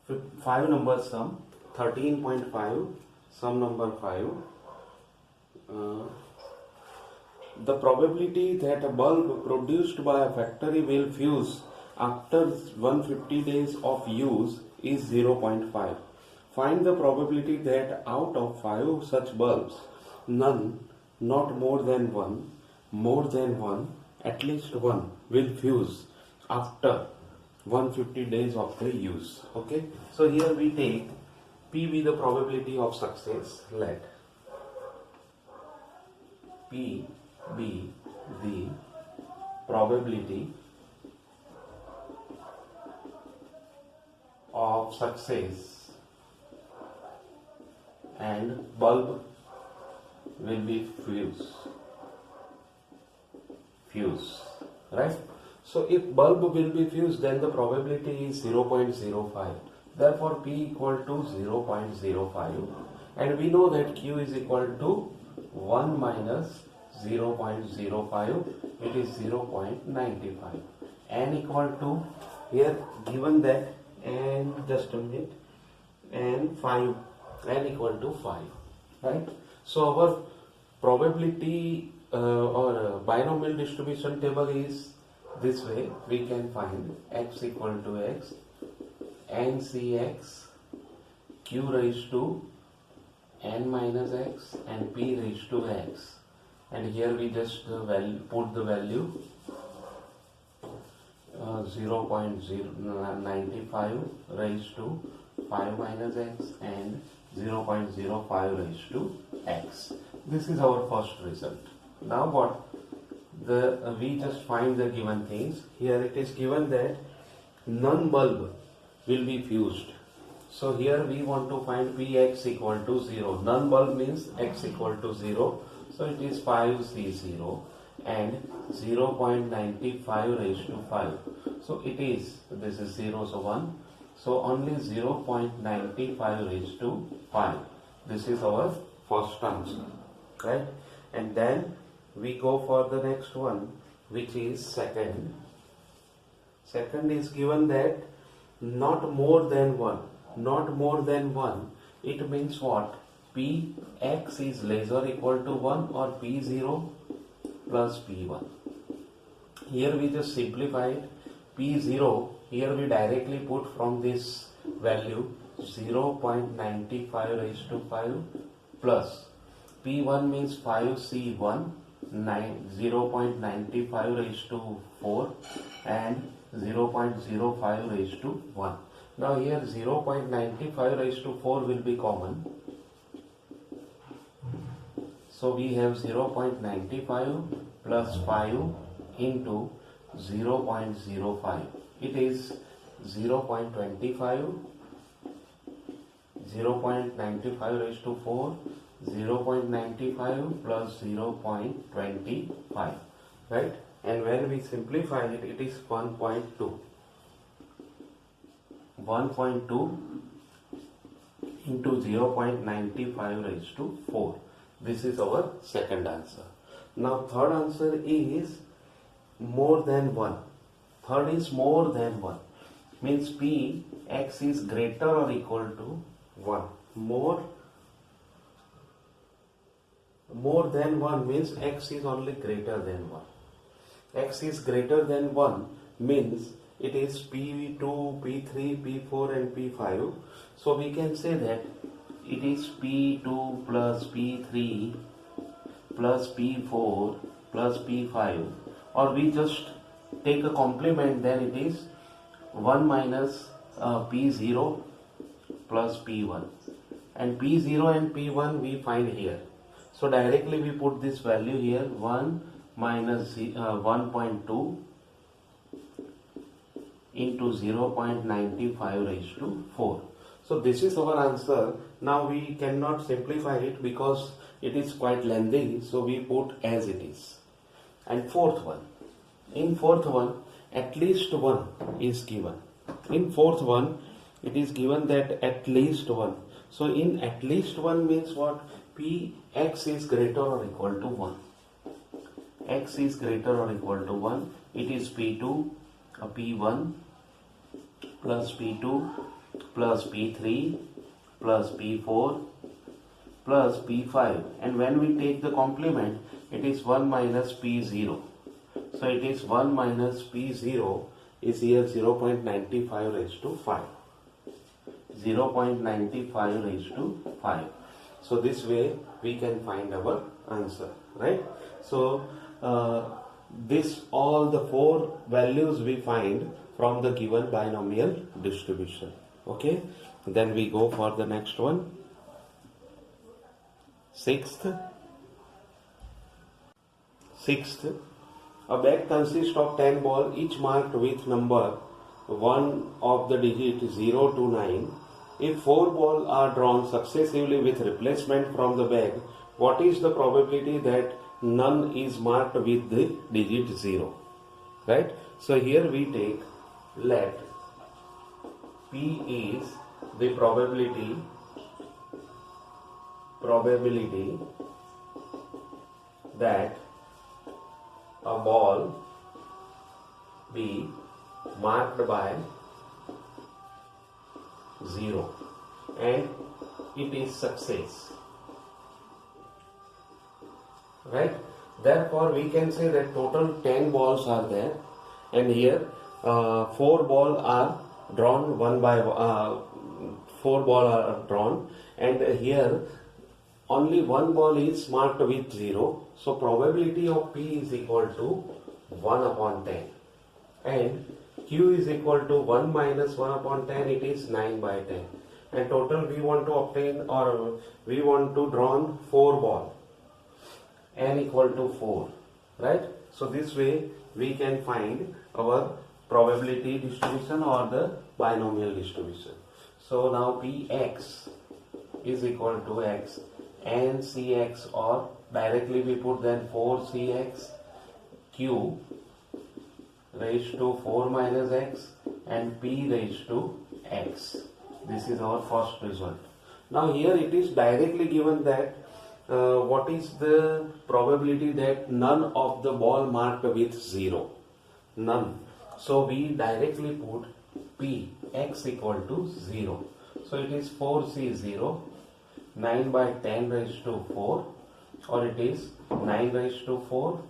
5 number sum, 13.5, sum number 5. The probability that a bulb produced by a factory will fuse after 150 days of use is 0.5. Find the probability that out of 5 such bulbs, none, not more than one, at least one will fuse after 150 days of the use. Okay, so here we take P be the probability of success. Let P be the probability of success and bulb will be fuse, right? So if bulb will be fused, then the probability is 0.05. Therefore P equal to 0.05, and we know that Q is equal to 1 minus 0.05, it is 0.95. N equal to, here given that N, just a minute, N equal to 5, right? So our probability or binomial distribution table is this way. We can find x equal to x, n cx, q raised to n minus x, and p raised to x. And here we just put the value 0.095 raised to 5 minus x and 0.05 raised to x. This is our first result. Now what? We just find the given things. Here it is given that none bulb will be fused. So here we want to find Px equal to 0. None bulb means x equal to 0. So it is 5C0 and 0.95 raised to 5. So it is, this is 0, so 1. So only 0.95 raised to 5. This is our first answer, right? And then we go for the next one, which is second. Second is given that not more than 1. Not more than 1. It means what? Px is less or equal to 1 or P0 plus P1. Here we just simplify it. P0, here we directly put from this value 0.95 raised to 5 plus P1 means 5C1, 0.95 raised to 4 and 0.05 raised to 1. Now here 0.95 raised to 4 will be common. So we have 0.95 plus 5 into 0.05. It is 0.25, 0.95 raised to 4, 0.95 plus 0.25, right? And when we simplify it, it is 1.2. 1.2 into 0.95 raised to 4. This is our second answer. Now third answer is more than 1. Third is more than 1. Means P x is greater or equal to 1. More than 1 means x is only greater than 1. X is greater than 1 means it is P2, P3, P4 and P5. So we can say that it is P2 plus P3 plus P4 plus P5, or we just take a complement, then it is 1 minus P0 plus P1, and P0 and P1 we find here. So directly we put this value here, 1 minus 1.2 into 0.95 raised to 4. So this is our answer. Now we cannot simplify it because it is quite lengthy, so we put as it is. And fourth one, in fourth one at least one is given. In fourth one it is given that at least one. So in at least one means what? Px is greater or equal to 1. X is greater or equal to 1. It is P2, P1 plus P2 plus P3 plus P4 plus P5, and when we take the complement, it is 1 minus P0. So it is 1 minus P0 is here 0.95 raised to 5. 0.95 raised to 5. So this way we can find our answer, right? So this all the four values we find from the given binomial distribution. Okay, then we go for the next one. Sixth, a bag consists of 10 balls, each marked with number 1 of the digit 0 to 9. If 4 balls are drawn successively with replacement from the bag, what is the probability that none is marked with the digit 0? Right? So here we take, let P is the probability that a ball be marked by 0 and it is success, right? Therefore we can say that total 10 balls are there, and here 4 balls are drawn, 4 balls are drawn, and here only 1 ball is marked with 0. So probability of P is equal to 1 upon 10, and Q is equal to 1 minus 1 upon 10, it is 9 by 10. And total we want to obtain, or we want to draw 4 balls, n equal to 4, right? So this way we can find our probability distribution or the binomial distribution. So now Px is equal to x and Cx, or directly we put then 4Cx Q raised to 4 minus x and P raised to x. This is our first result. Now here it is directly given that what is the probability that none of the ball marked with 0? None. So we directly put P x equal to 0. So it is 4C0, 9 by 10 raised to 4, or it is 9 raised to 4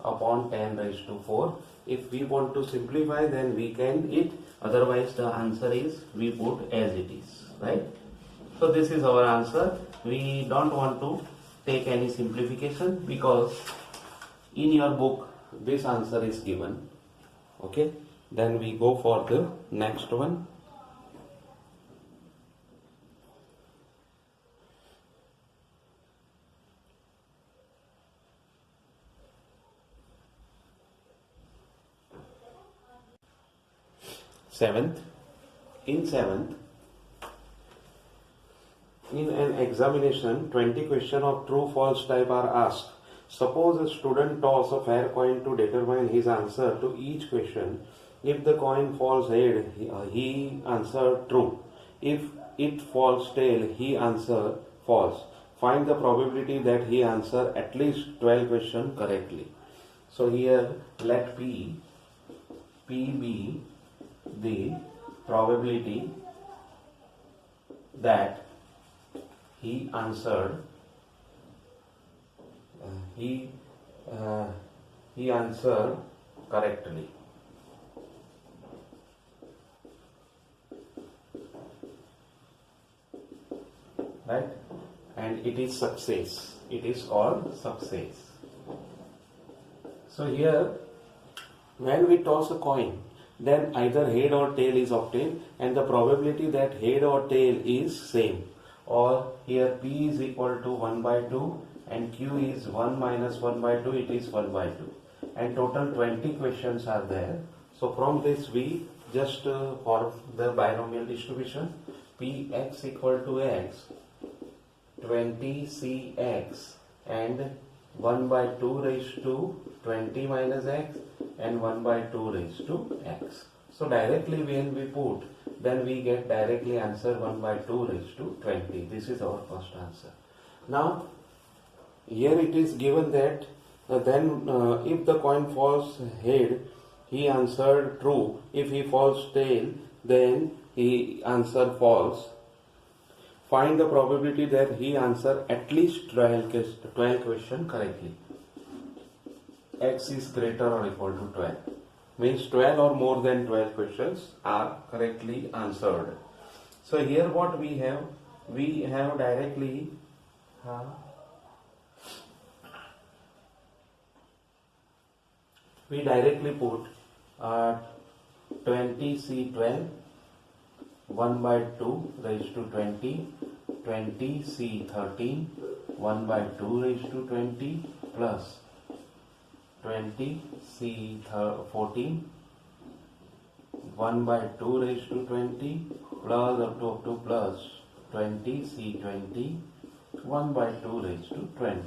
upon 10 raised to 4. If we want to simplify, then we can it, otherwise the answer is we put as it is, right? So this is our answer. We don't want to take any simplification because in your book this answer is given. Okay, then we go for the next one. Seventh, in an examination, 20 questions of true-false type are asked. Suppose a student toss a fair coin to determine his answer to each question. If the coin falls head, he answered true. If it falls tail, he answered false. Find the probability that he answered at least 12 questions correctly. So here let P be the probability that he answered he answered correctly, right? And it is success. It is called success. So here when we toss a coin, then either head or tail is obtained, and the probability that head or tail is same. Or here P is equal to 1 by 2 and Q is 1 minus 1 by 2, it is 1 by 2. And total 20 questions are there. So from this we just form the binomial distribution. Px equal to x, 20Cx and 1 by 2 raised to 20 minus x and 1 by 2 raised to x. So directly when we put, then we get directly answer 1 by 2 raised to 20. This is our first answer. Now here it is given that if the coin falls head, he answered true. If he falls tail, then he answer false, find the probability that he answer at least 12 question correctly. X is greater or equal to 12. Means 12 or more than 12 questions are correctly answered. So here what we have directly put 20C12 1 by 2 raised to 20, 20C13 1 by 2 raised to 20 plus 20C14 1 by 2 raised to 20 plus up to plus 20C20 1 by 2 raised to 20.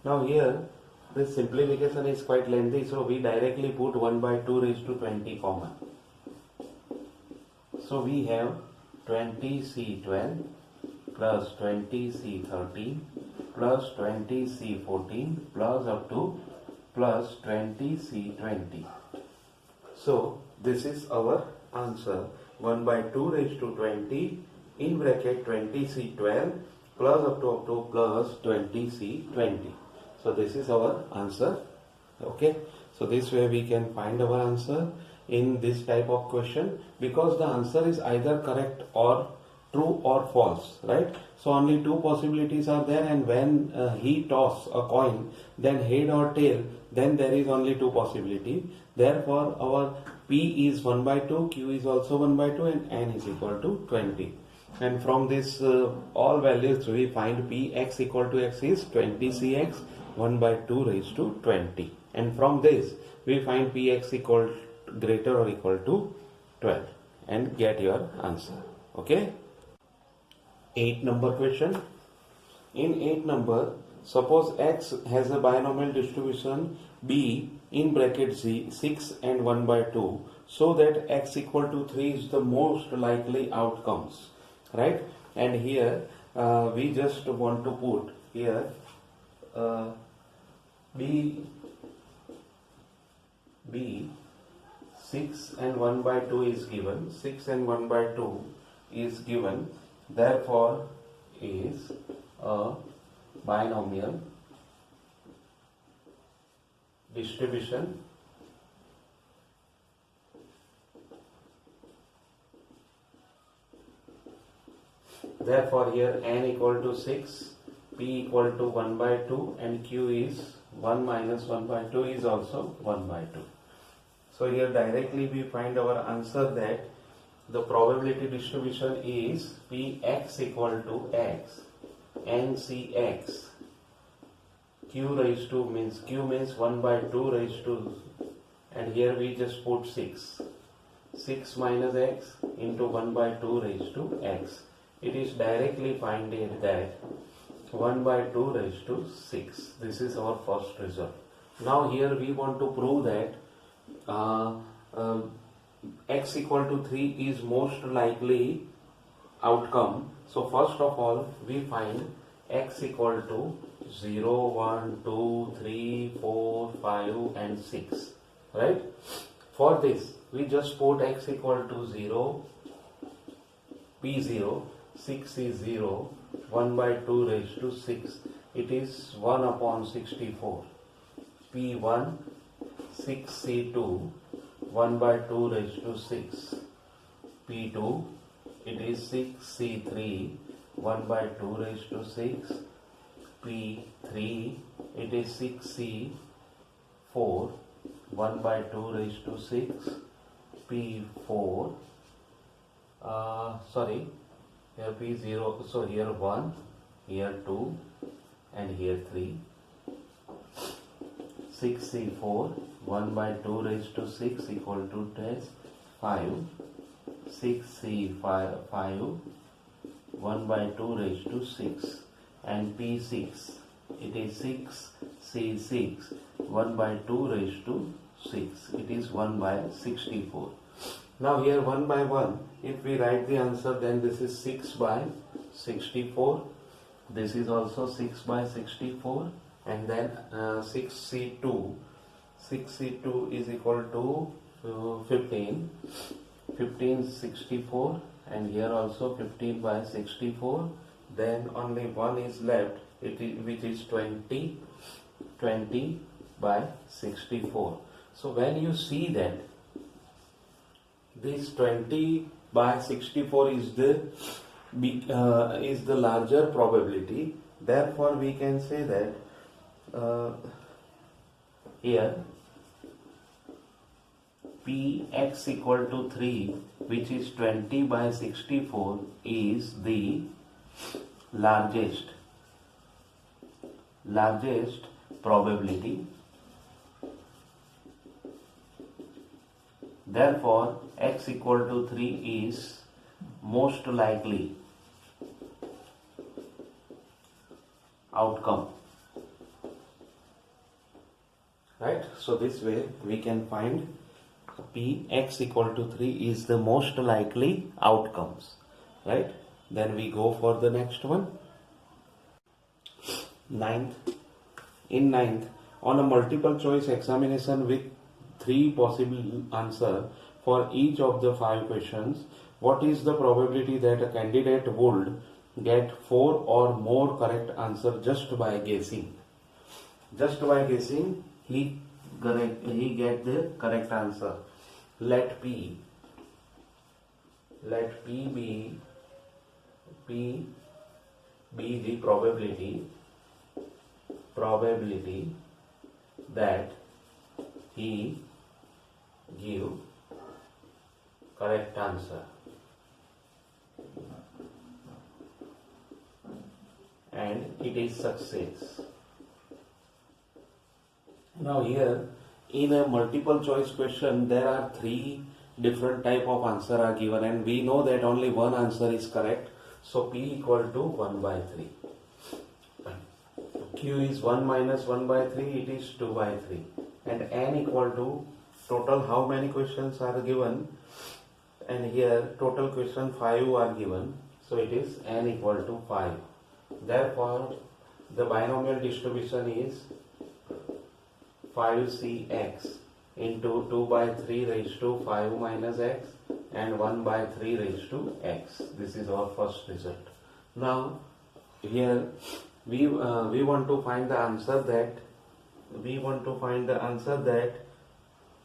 Now here this simplification is quite lengthy, so we directly put 1 by 2 raised to 20 common. So we have 20C12 plus 20C13 plus 20C14 plus up to plus 20C20. So this is our answer, 1 by 2 raised to 20 in bracket 20C12 plus up to plus 20C20. So this is our answer. Okay, so this way we can find our answer in this type of question, because the answer is either correct or true or false, right? So only two possibilities are there, and when he toss a coin, then head or tail, then there is only two possibility. Therefore our P is 1 by 2, Q is also 1 by 2, and N is equal to 20. And from this all values we find Px equal to x is 20Cx 1 by 2 raised to 20. And from this we find Px equal greater or equal to 12 and get your answer. Okay. 8 number question. In 8 number, suppose x has a binomial distribution b in bracket z 6 and 1 by 2, so that x equal to 3 is the most likely outcomes, right? And here we just want to put here b 6 and 1 by 2 is given. 6 and 1 by 2 is given. Therefore is a binomial distribution therefore here n equal to 6, p equal to 1 by 2, and q is 1 minus 1 by 2 is also 1 by 2. So here directly we find our answer that the probability distribution is Px equal to x, NCx, q raised to means q means 1 by 2 raised to, and here we just put 6. 6 minus x into 1 by 2 raised to x. It is directly finding that 1 by 2 raised to 6. This is our first result. Now here we want to prove that x equal to 3 is most likely outcome. So first of all we find x equal to 0, 1, 2, 3, 4, 5 and 6, right? For this we just put x equal to 0, p0, 6 is 0, 1 by 2 raised to 6, it is 1 upon 64, p1, 6c2, 1 by 2 raised to 6, p2, it is 6c3, 1 by 2 raised to 6, p3, it is 6c4, 1 by 2 raised to 6, p4, here p0, so here 1, here 2 and here 3, 6c4, 1 by 2 raised to 6 equal to 5, 6c5, 1 by 2 raised to 6, and p6, it is 6c6, 1 by 2 raised to 6, it is 1 by 64. Now here 1 by 1, if we write the answer, then this is 6 by 64, this is also 6 by 64, and then 6c2 is equal to 15, 64, and here also 15 by 64. Then only one is left, which is 20 by 64. So when you see that this 20 by 64 is the larger probability, therefore we can say that here Px equal to 3, which is 20 by 64, is the largest probability. Therefore, x equal to 3 is most likely outcome. Right? So this way we can find Px equal to 3 is the most likely outcomes. Right? Then we go for the next one. In ninth, on a multiple choice examination with 3 possible answers for each of the 5 questions, what is the probability that a candidate would get 4 or more correct answers just by guessing? Just by guessing, he get the correct answer. Let P be the probability that he give correct answer, and it is success. Now here in a multiple choice question there are 3 different type of answer are given, and we know that only one answer is correct. So P equal to 1 by 3. Q is 1 minus 1 by 3, it is 2 by 3. And N equal to total how many questions are given, and here total question 5 are given. So it is N equal to 5. Therefore the binomial distribution is 5cx into 2 by 3 raised to 5 minus x and 1 by 3 raised to x. This is our first result. Now here we want to find the answer that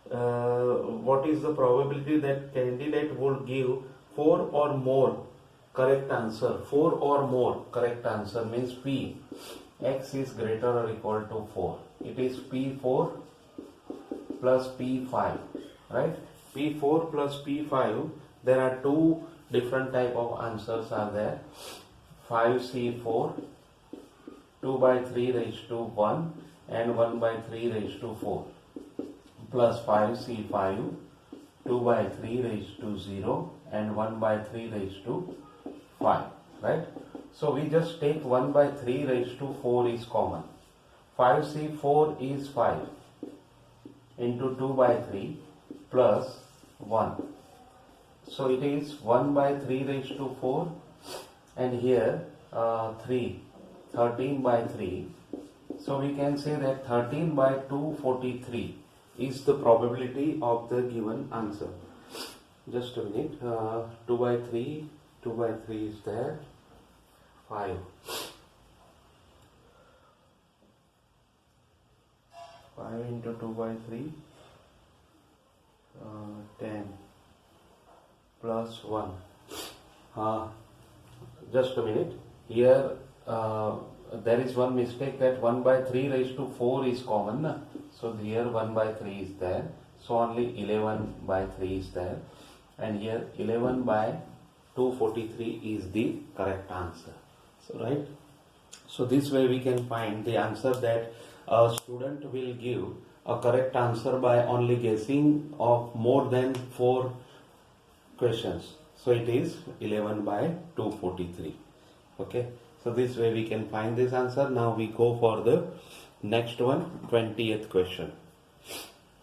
what is the probability that candidate would give 4 or more correct answer. 4 or more correct answer means P x is greater or equal to 4. It is P4 plus P5, right? P4 plus P5, there are 2 different type of answers are there. 5C4, 2 by 3 raised to 1 and 1 by 3 raised to 4, plus 5C5, 2 by 3 raised to 0 and 1 by 3 raised to 5, right? So we just take 1 by 3 raised to 4 is common. 5C4 is 5 into 2 by 3 plus 1. So it is 1 by 3 raised to 4, and here 13 by 3. So we can say that 13 by 243 is the probability of the given answer. Just a minute. 2 by 3 is there. 5 into 2 by 3, 10 plus 1. Just a minute. Here there is one mistake, that 1 by 3 raised to 4 is common. Na? So here 1 by 3 is there. So only 11 by 3 is there. And here 11 by 243 is the correct answer. So right. So this way we can find the answer that a student will give a correct answer by only guessing of more than 4 questions. So it is 11 by 243. Okay. So this way we can find this answer. Now we go for the next one, 20th question.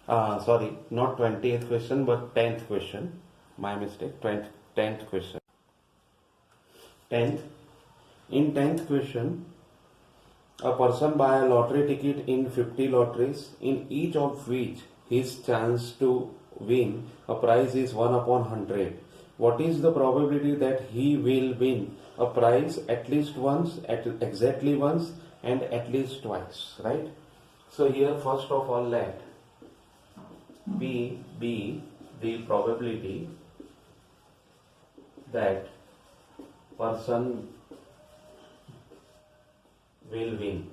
Sorry, not 20th question but 10th question. My mistake, 10th question. 10th. In 10th question, a person buy a lottery ticket in 50 lotteries, in each of which his chance to win a prize is 1 upon 100. what is the probability that he will win a prize at least once, at exactly once, and at least twice, right? So here first of all let P be the probability that person will win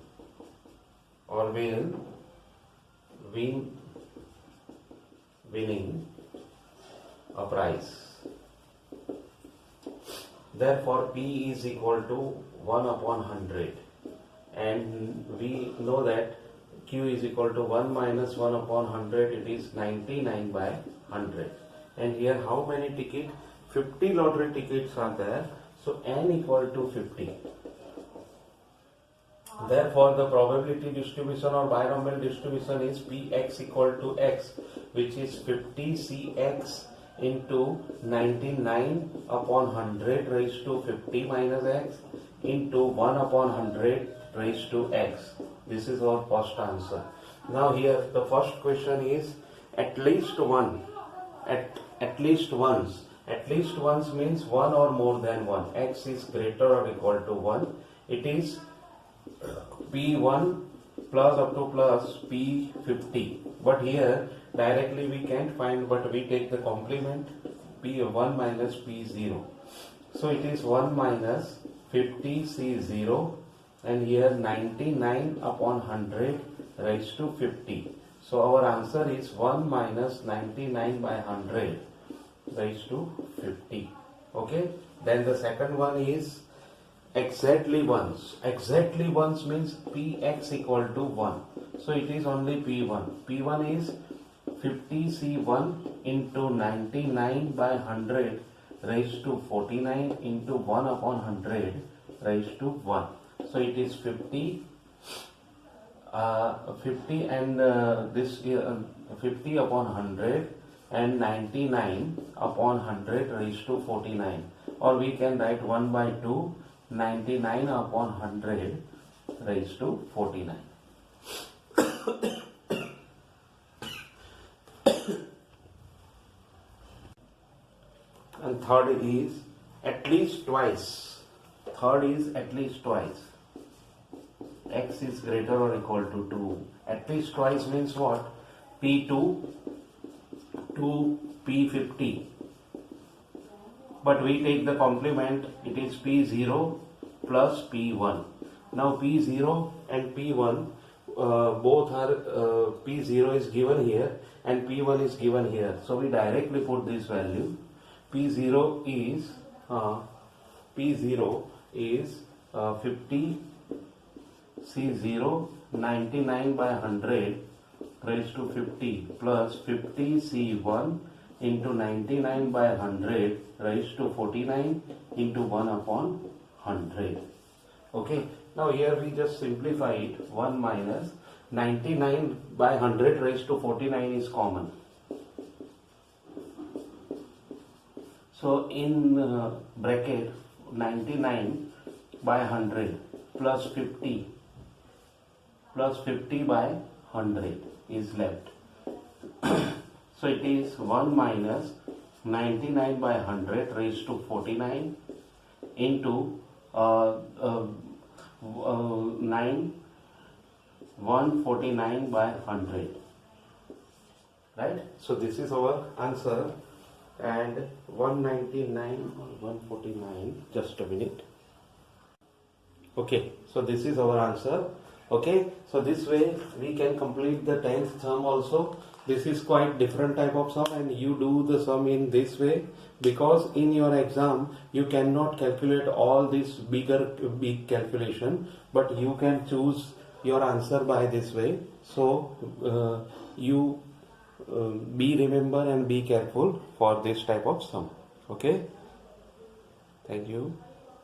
or will winning a prize. Therefore P is equal to 1 upon 100, and we know that Q is equal to 1 minus 1 upon 100, it is 99 by 100. And here how many tickets? 50 lottery tickets are there, so N equal to 50. Therefore the probability distribution or binomial distribution is Px equal to x, which is 50 Cx into 99 upon 100 raised to 50 minus x into 1 upon 100 raised to x. This is our first answer. Now here the first question is at least one. At least once. At least once means one or more than one. X is greater or equal to 1. It is P1 plus up to plus P50. But here directly we can't find, but we take the complement P1 minus P0. So it is 1 minus 50 C0, and here 99 upon 100 raised to 50. So our answer is 1 minus 99 by 100 raised to 50. Okay. Then the second one is exactly once. Exactly once means Px equal to 1. So it is only P1. P1 is 50C1 into 99 by 100 raised to 49 into 1 upon 100 raised to 1. So it is 50 and this 50 upon 100 and 99 upon 100 raised to 49. Or we can write 1 by 2, 99 upon 100 raised to 49. And third is at least twice. Third is at least twice. X is greater or equal to 2. At least twice means what? P2 to P50. But we take the complement, it is P0 plus P1. Now P0 and P1 both are, P0 is given here and P1 is given here. So we directly put this value. P0 is 50 C0 99 by 100 raised to 50 plus 50 C1 into 99 by 100 raised to 49 into 1 upon 100. Okay. Now here we just simplify it. 1 minus 99 by 100 raised to 49 is common. So in bracket 99 by 100 plus 50 by 100 is left. So it is 1 minus 99 by 100 raised to 49 into 149 by 100. Right? So this is our answer. And 199 or 149, just a minute. Okay, so this is our answer. Okay, so this way we can complete the 10th sum also. This is quite different type of sum, and you do the sum in this way because in your exam you cannot calculate all this big calculation, but you can choose your answer by this way. So you be remember and be careful for this type of sum. Okay, thank you.